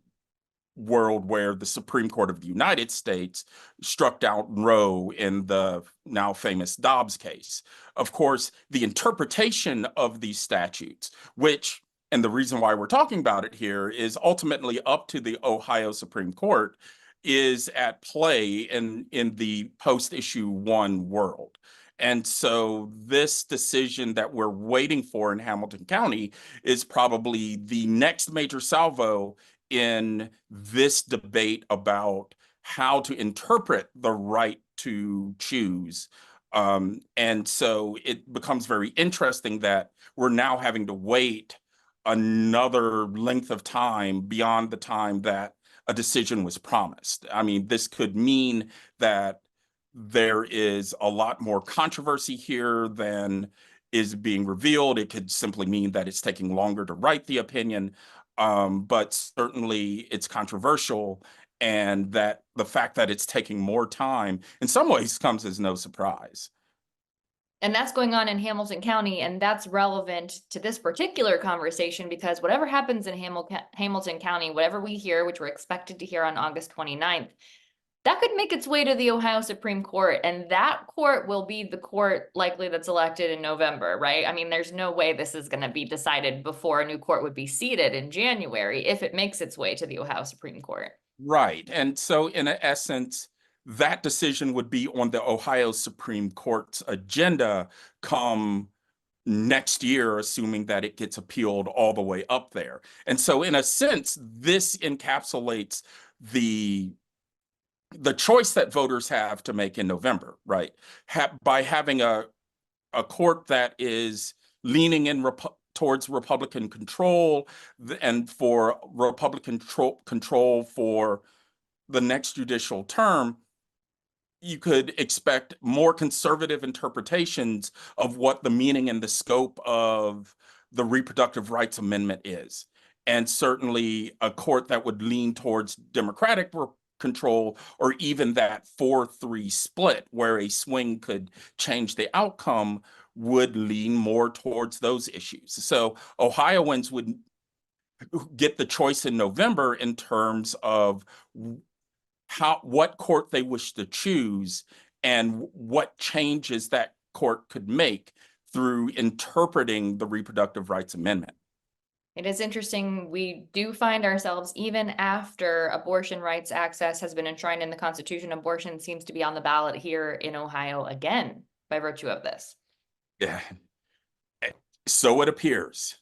world where the Supreme Court of the United States struck down Roe in the now famous Dobbs case. Of course, the interpretation of these statutes, which, and the reason why we're talking about it here, is ultimately up to the Ohio Supreme Court, is at play in the post-issue 1 world. And so this decision that we're waiting for in Hamilton County is probably the next major salvo in this debate about how to interpret the right to choose. And so it becomes very interesting that we're now having to wait another length of time beyond the time that a decision was promised. I mean, this could mean that there is a lot more controversy here than is being revealed. It could simply mean that it's taking longer to write the opinion, but certainly it's controversial, and that the fact that it's taking more time in some ways comes as no surprise. And that's going on in Hamilton County, and that's relevant to this particular conversation because whatever happens in Hamilton County, whatever we hear, which we're expected to hear on August 29th, that could make its way to the Ohio Supreme Court, and that court will be the court likely that's elected in November, right? I mean, there's no way this is going to be decided before a new court would be seated in January if it makes its way to the Ohio Supreme Court. Right. And so in essence, that decision would be on the Ohio Supreme Court's agenda come next year, assuming that it gets appealed all the way up there. And so in a sense, this encapsulates the choice that voters have to make in November, right? By having a court that is leaning in towards Republican control and for Republican control for the next judicial term, you could expect more conservative interpretations of what the meaning and the scope of the Reproductive Rights Amendment is. And certainly a court that would lean towards Democratic control, or even that 4-3 split where a swing could change the outcome, would lean more towards those issues. So Ohioans would get the choice in November in terms of what court they wish to choose and what changes that court could make through interpreting the Reproductive Rights Amendment. It is interesting. We do find ourselves, even after abortion rights access has been enshrined in the Constitution, abortion seems to be on the ballot here in Ohio again by virtue of this. Yeah. So it appears.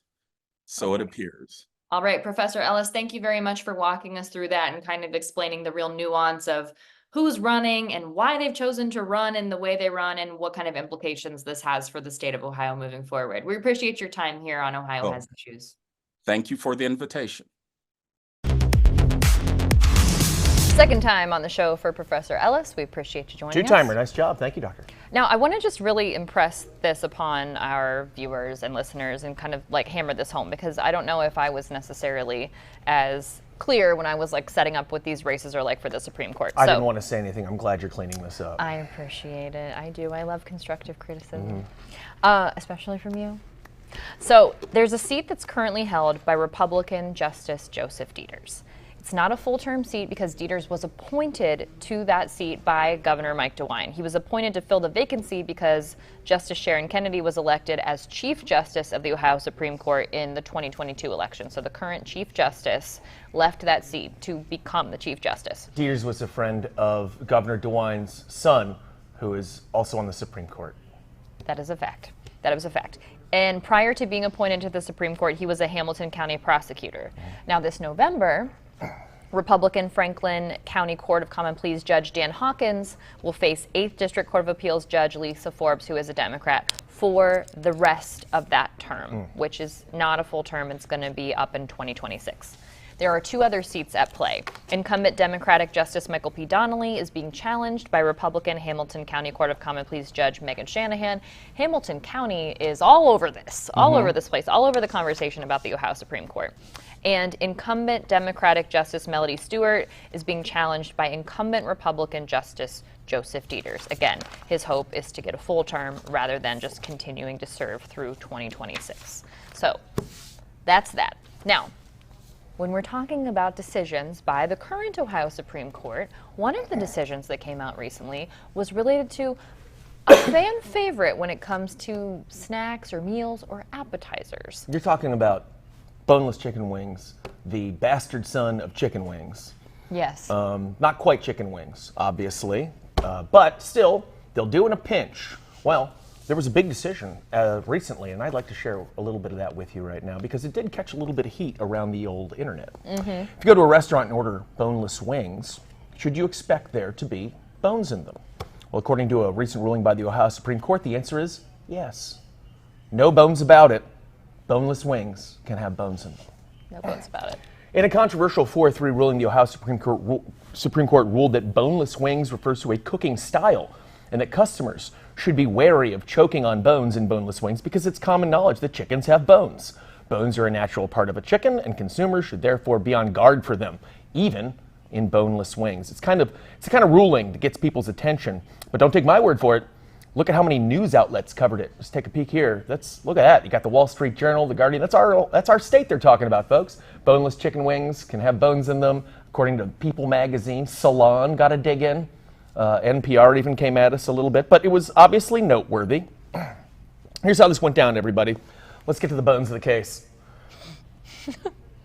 So it appears. All right, Professor Ellis, thank you very much for walking us through that and kind of explaining the real nuance of who's running and why they've chosen to run in the way they run and what kind of implications this has for the state of Ohio moving forward. We appreciate your time here on Ohio Has Issues. Thank you for the invitation. Second time on the show for Professor Ellis. We appreciate you joining us. Two-timer. Nice job. Thank you, Doctor. Now, I want to just really impress this upon our viewers and listeners and kind of like hammer this home, because I don't know if I was necessarily as clear when I was like setting up what these races are like for the Supreme Court. I didn't want to say anything. I'm glad you're cleaning this up. I appreciate it. I do. I love constructive criticism, especially from you. So there's a seat that's currently held by Republican Justice Joseph Deters. It's not a full-term seat because Deters was appointed to that seat by Governor Mike DeWine. He was appointed to fill the vacancy because Justice Sharon Kennedy was elected as Chief Justice of the Ohio Supreme Court in the 2022 election. So the current Chief Justice left that seat to become the Chief Justice. Deters was a friend of Governor DeWine's son, who is also on the Supreme Court. That is a fact. That is a fact. And prior to being appointed to the Supreme Court, he was a Hamilton County prosecutor. Now this November, Republican Franklin County Court of Common Pleas Judge Dan Hawkins will face 8th District Court of Appeals Judge Lisa Forbes, who is a Democrat, for the rest of that term, which is not a full term. It's going to be up in 2026. There are 2 other seats at play. Incumbent Democratic Justice Michael P. Donnelly is being challenged by Republican Hamilton County Court of Common Pleas Judge Megan Shanahan. Hamilton County is all over this, all over this place, all over the conversation about the Ohio Supreme Court. And incumbent Democratic Justice Melody Stewart is being challenged by incumbent Republican Justice Joseph Deters. Again, his hope is to get a full term rather than just continuing to serve through 2026. So that's that. Now, when we're talking about decisions by the current Ohio Supreme Court, one of the decisions that came out recently was related to a fan favorite when it comes to snacks or meals or appetizers. You're talking about boneless chicken wings, the bastard son of chicken wings. Yes. Not quite chicken wings, obviously, but still, they'll do in a pinch. Well, there was a big decision recently, and I'd like to share a little bit of that with you right now because it did catch a little bit of heat around the old internet. If you go to a restaurant and order boneless wings, should you expect there to be bones in them? Well, according to a recent ruling by the Ohio Supreme Court, the answer is yes. No bones about it. Boneless wings can have bones in them. No bones about it. In a controversial 4-3 ruling, the Ohio Supreme Court ruled that boneless wings refers to a cooking style and that customers should be wary of choking on bones in boneless wings because it's common knowledge that chickens have bones. Bones are a natural part of a chicken, and consumers should therefore be on guard for them, even in boneless wings. It's the kind of ruling that gets people's attention, but don't take my word for it. Look at how many news outlets covered it. Just take a peek here. Look at that. You got the Wall Street Journal, the Guardian. That's our state they're talking about, folks. Boneless chicken wings can have bones in them. According to People magazine, Salon got a dig in. NPR even came at us a little bit, but it was obviously noteworthy. Here's how this went down, everybody. Let's get to the bones of the case.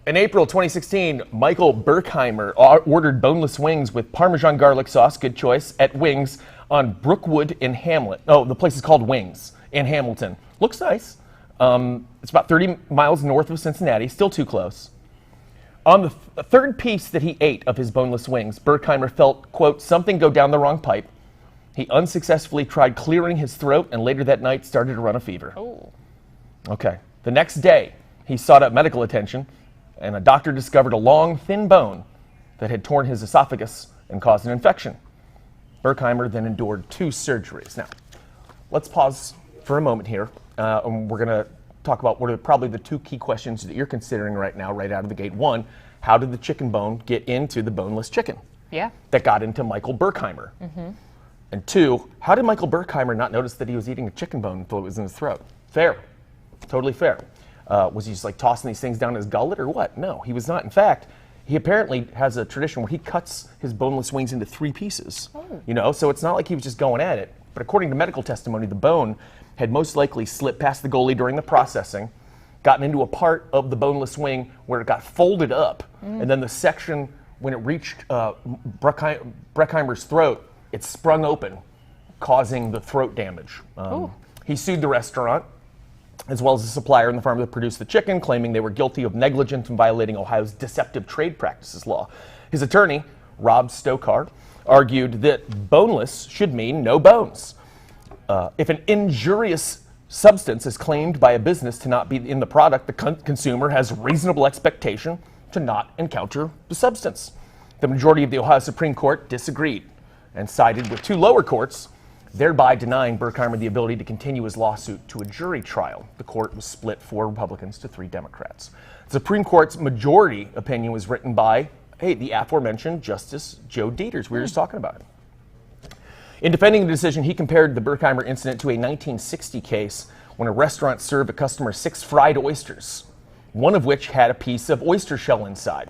In April 2016, Michael Berkheimer ordered boneless wings with Parmesan garlic sauce, good choice, at Wings on Brookwood in Hamlet. Oh, the place is called Wings in Hamilton. Looks nice. It's about 30 miles north of Cincinnati, still too close. On the third piece that he ate of his boneless wings, Berkheimer felt, quote, something go down the wrong pipe. He unsuccessfully tried clearing his throat and later that night started to run a fever. Oh. Okay. The next day, he sought out medical attention and a doctor discovered a long, thin bone that had torn his esophagus and caused an infection. Berkheimer then endured 2 surgeries. Now, let's pause for a moment here, and we're going to talk about what are probably the 2 key questions that you're considering right now, right out of the gate. 1, how did the chicken bone get into the boneless chicken? Yeah. That got into Michael Berkheimer. Mm-hmm. And 2, how did Michael Berkheimer not notice that he was eating a chicken bone until it was in his throat? Fair. Totally fair. Was he just like tossing these things down his gullet or what? No, he was not. In fact, he apparently has a tradition where he cuts his boneless wings into 3 pieces. Oh. So it's not like he was just going at it. But according to medical testimony, the bone had most likely slipped past the goalie during the processing, gotten into a part of the boneless wing where it got folded up, and then the section, when it reached Berkheimer's throat, it sprung open, causing the throat damage. He sued the restaurant, as well as the supplier and the farm that produced the chicken, claiming they were guilty of negligence and violating Ohio's deceptive trade practices law. His attorney, Rob Stokar, argued that boneless should mean no bones. If an injurious substance is claimed by a business to not be in the product, the consumer has reasonable expectation to not encounter the substance. The majority of the Ohio Supreme Court disagreed and sided with 2 lower courts, thereby denying Berkheimer the ability to continue his lawsuit to a jury trial. The court was split 4 Republicans to 3 Democrats. The Supreme Court's majority opinion was written by, the aforementioned Justice Joe Dieters. We were just talking about him. In defending the decision, he compared the Berkheimer incident to a 1960 case when a restaurant served a customer 6 fried oysters, one of which had a piece of oyster shell inside.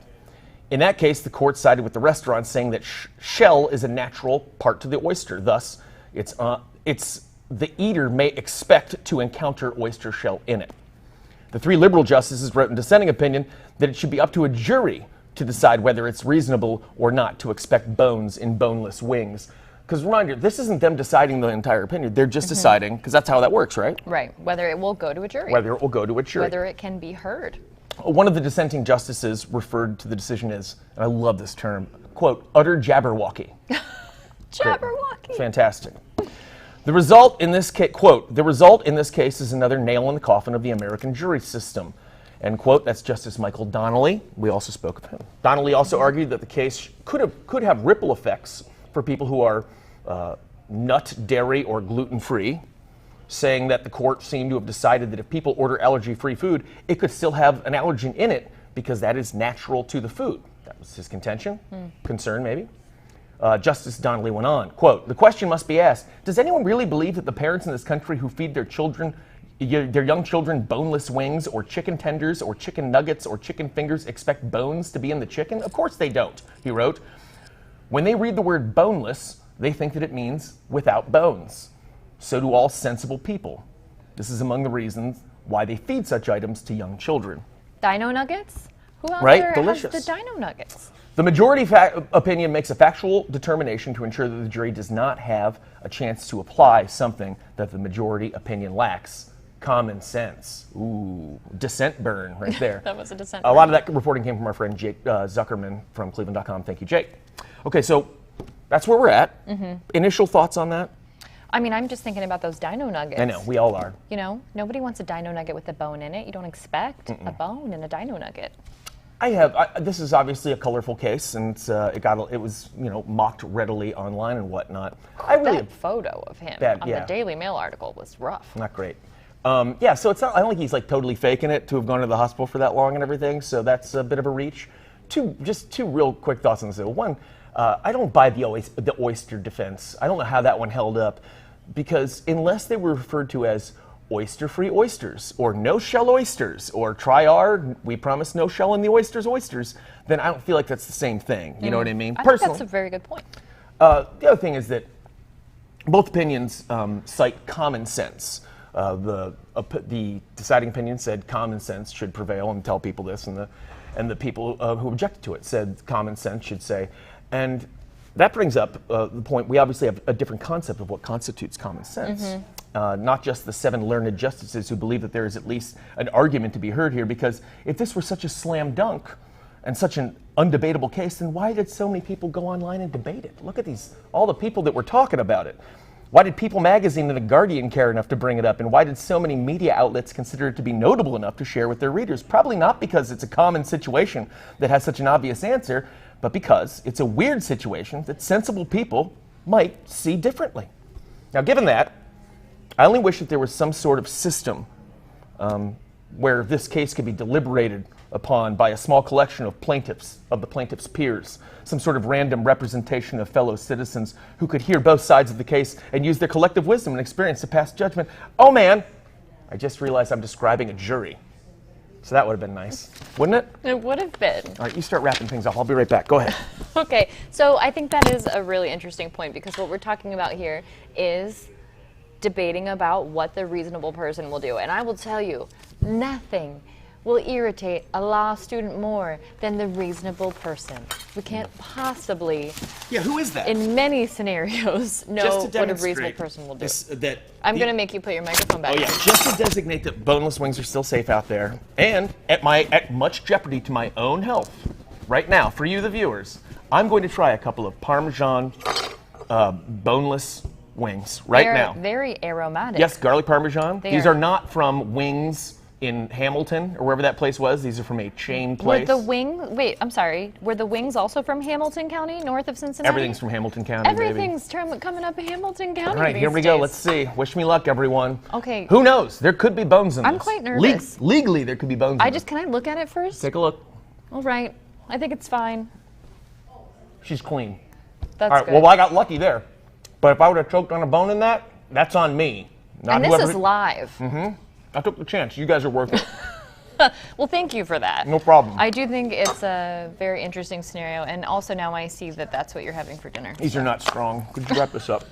In that case, the court sided with the restaurant, saying that shell is a natural part to the oyster. Thus, it's the eater may expect to encounter oyster shell in it. The 3 liberal justices wrote in dissenting opinion that it should be up to a jury to decide whether it's reasonable or not to expect bones in boneless wings. Because reminder, this isn't them deciding the entire opinion. They're just deciding, because that's how that works, right? Right. Whether it will go to a jury. Whether it will go to a jury. Whether it can be heard. One of the dissenting justices referred to the decision as, and I love this term, quote, utter jabberwocky. Jabberwocky. Fantastic. The result in this case, quote, the result in this case is another nail in the coffin of the American jury system. End quote. That's Justice Michael Donnelly. We also spoke of him. Donnelly also argued that the case could have ripple effects for people who are nut, dairy, or gluten-free, saying that the court seemed to have decided that if people order allergy-free food, it could still have an allergen in it because that is natural to the food. That was his contention, concern maybe. Justice Donnelly went on, quote, the question must be asked, does anyone really believe that the parents in this country who feed their young children boneless wings or chicken tenders or chicken nuggets or chicken fingers expect bones to be in the chicken? Of course they don't, he wrote. When they read the word boneless, they think that it means without bones. So do all sensible people. This is among the reasons why they feed such items to young children. Dino nuggets? Who out Right? there Delicious. has the dino nuggets? The majority opinion makes a factual determination to ensure that the jury does not have a chance to apply something that the majority opinion lacks. Common sense. Ooh, dissent burn right there. That was a dissent A lot of that reporting came from our friend Jake Zuckerman from Cleveland.com. Thank you, Jake. Okay, so that's where we're at. Initial thoughts on that? I mean, I'm just thinking about those dino nuggets. I know, we all are. You know, nobody wants a dino nugget with a bone in it. You don't expect a bone in a dino nugget. This is obviously a colorful case, and it was mocked readily online and whatnot. That photo of him on yeah. the Daily Mail article was rough. Not great. So it's not. I don't think he's like totally faking it to have gone to the hospital for that long and everything. So that's a bit of a reach. Two real quick thoughts on this. One, I don't buy the oyster defense. I don't know how that one held up, because unless they were referred to as oyster-free oysters or no-shell oysters or try our, we promise no shell in the oysters, then I don't feel like that's the same thing. You know what I mean? I think that's a very good point. The other thing is that both opinions cite common sense. The deciding opinion said common sense should prevail and tell people this, and the people who objected to it said common sense should say. And that brings up the point, we obviously have a different concept of what constitutes common sense. Not just the 7 learned justices who believe that there is at least an argument to be heard here, because if this were such a slam dunk and such an undebatable case, then why did so many people go online and debate it? Look at all the people that were talking about it. Why did People Magazine and The Guardian care enough to bring it up? And why did so many media outlets consider it to be notable enough to share with their readers? Probably not because it's a common situation that has such an obvious answer, but because it's a weird situation that sensible people might see differently. Now, given that, I only wish that there was some sort of system where this case could be deliberated upon by a small collection of plaintiffs, of the plaintiff's peers, some sort of random representation of fellow citizens who could hear both sides of the case and use their collective wisdom and experience to pass judgment. Oh man, I just realized I'm describing a jury. So that would have been nice, wouldn't it? It would have been. All right, you start wrapping things up. I'll be right back. Go ahead. Okay, so I think that is a really interesting point, because what we're talking about here is debating about what the reasonable person will do. And I will tell you, nothing will irritate a law student more than the reasonable person. We can't possibly, Yeah, who is that? in many scenarios, know Just to what a demonstrate reasonable person will do. that I'm going to make you put your microphone back Oh yeah, on. just to designate that boneless wings are still safe out there, and at much jeopardy to my own health, right now, for you the viewers, I'm going to try a couple of Parmesan boneless wings right They're now. very aromatic. Yes, garlic Parmesan. They These are. are not from Wings in Hamilton or wherever that place was. These are from a chain Were place. the wings also from Hamilton County, north of Cincinnati? Everything's from Hamilton County, baby. Everything's coming up in Hamilton County. All right, these here we go. days. Let's see. Wish me luck, everyone. Okay. Who knows? There could be bones in this. I'm quite nervous. Legally, there could be bones in this. Can I look at it first? Take a look. All right. I think it's fine. She's clean. That's All right, good. well, I got lucky there. But if I would have choked on a bone in that, that's on me. Not And this whoever- is live. I took the chance. You guys are worth it. Well, thank you for that. No problem. I do think it's a very interesting scenario, and also now I see that that's what you're having for dinner. These are not strong. Could you wrap this up?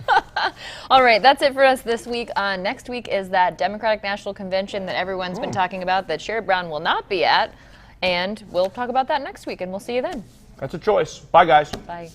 All right, that's it for us this week. Next week is that Democratic National Convention that everyone's been talking about that Sherrod Brown will not be at, and we'll talk about that next week, and we'll see you then. That's a choice. Bye, guys. Bye.